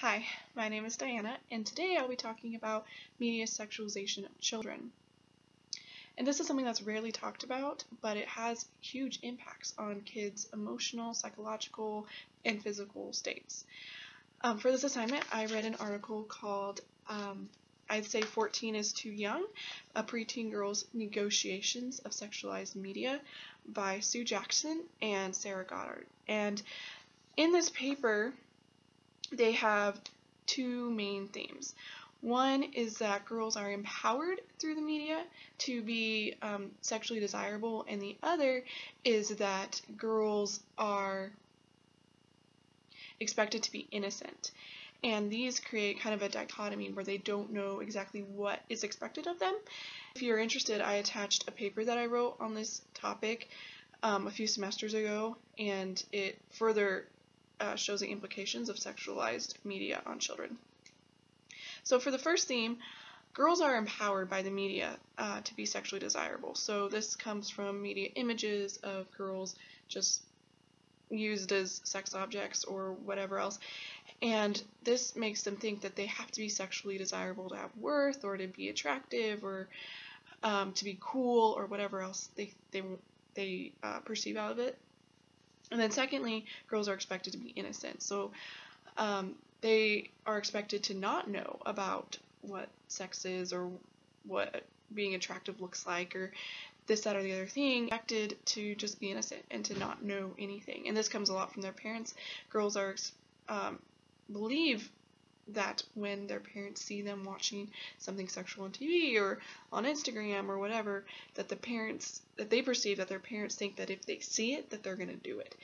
Hi, my name is Diana, and today I'll be talking about media sexualization of children. And this is something that's rarely talked about, but it has huge impacts on kids' emotional, psychological, and physical states. For this assignment, I read an article called I'd Say 14 is Too Young, A Preteen Girl's Negotiations of Sexualized Media by Sue Jackson and Sarah Goddard. And in this paper, they have two main themes. One is that girls are empowered through the media to be sexually desirable, and the other is that girls are expected to be innocent. And these create kind of a dichotomy where they don't know exactly what is expected of them. If you're interested, I attached a paper that I wrote on this topic a few semesters ago, and it further shows the implications of sexualized media on children. So for the first theme, girls are empowered by the media to be sexually desirable. So this comes from media images of girls just used as sex objects or whatever else. And this makes them think that they have to be sexually desirable to have worth or to be attractive or to be cool or whatever else they perceive out of it. And then secondly, girls are expected to be innocent. So they are expected to not know about what sex is or what being attractive looks like or this, that, or the other thing, expected to just be innocent and to not know anything. And this comes a lot from their parents. Girls are believe that when their parents see them watching something sexual on TV or on Instagram or whatever, that they perceive that their parents think that if they see it, that they're going to do it,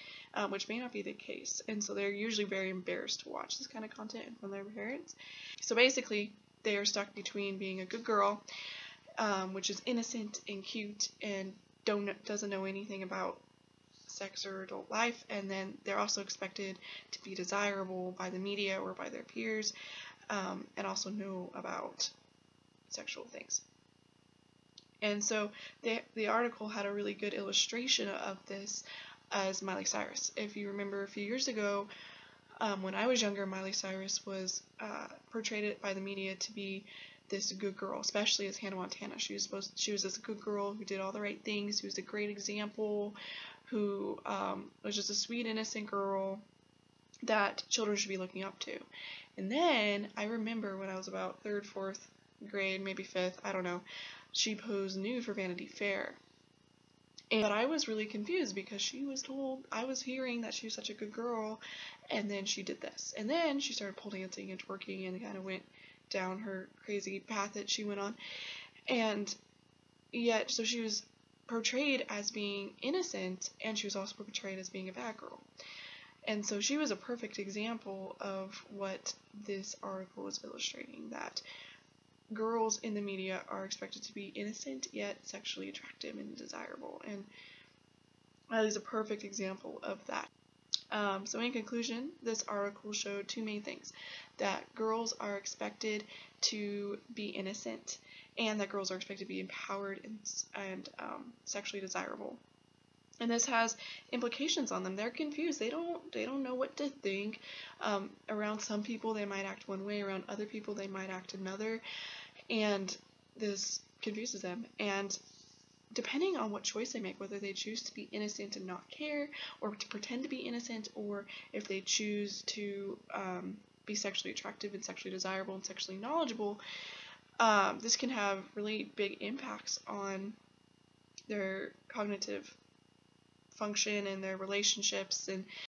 which may not be the case. And so they're usually very embarrassed to watch this kind of content from their parents. So basically, they are stuck between being a good girl, which is innocent and cute and doesn't know anything about sex or adult life, and then they're also expected to be desirable by the media or by their peers, and also know about sexual things. And so the article had a really good illustration of this as Miley Cyrus. If you remember a few years ago, when I was younger, Miley Cyrus was portrayed by the media to be this good girl, especially as Hannah Montana. She was this good girl who did all the right things, who was a great example, who was just a sweet, innocent girl that children should be looking up to. And then I remember when I was about 3rd, 4th grade, maybe 5th, I don't know, she posed nude for Vanity Fair. But I was really confused because I was hearing that she was such a good girl, and then she did this. And then she started pole dancing and twerking and kind of went down her crazy path that she went on. And yet, so she was portrayed as being innocent, and she was also portrayed as being a bad girl. And so she was a perfect example of what this article was illustrating, that girls in the media are expected to be innocent yet sexually attractive and desirable, and that is a perfect example of that. So in conclusion, this article showed two main things: that girls are expected to be innocent, and that girls are expected to be empowered and sexually desirable. And this has implications on them. They're confused. They don't know what to think. Around some people they might act one way, around other people they might act another, and this confuses them. And depending on what choice they make, whether they choose to be innocent and not care, or to pretend to be innocent, or if they choose to be sexually attractive and sexually desirable and sexually knowledgeable, this can have really big impacts on their cognitive function and their relationships, and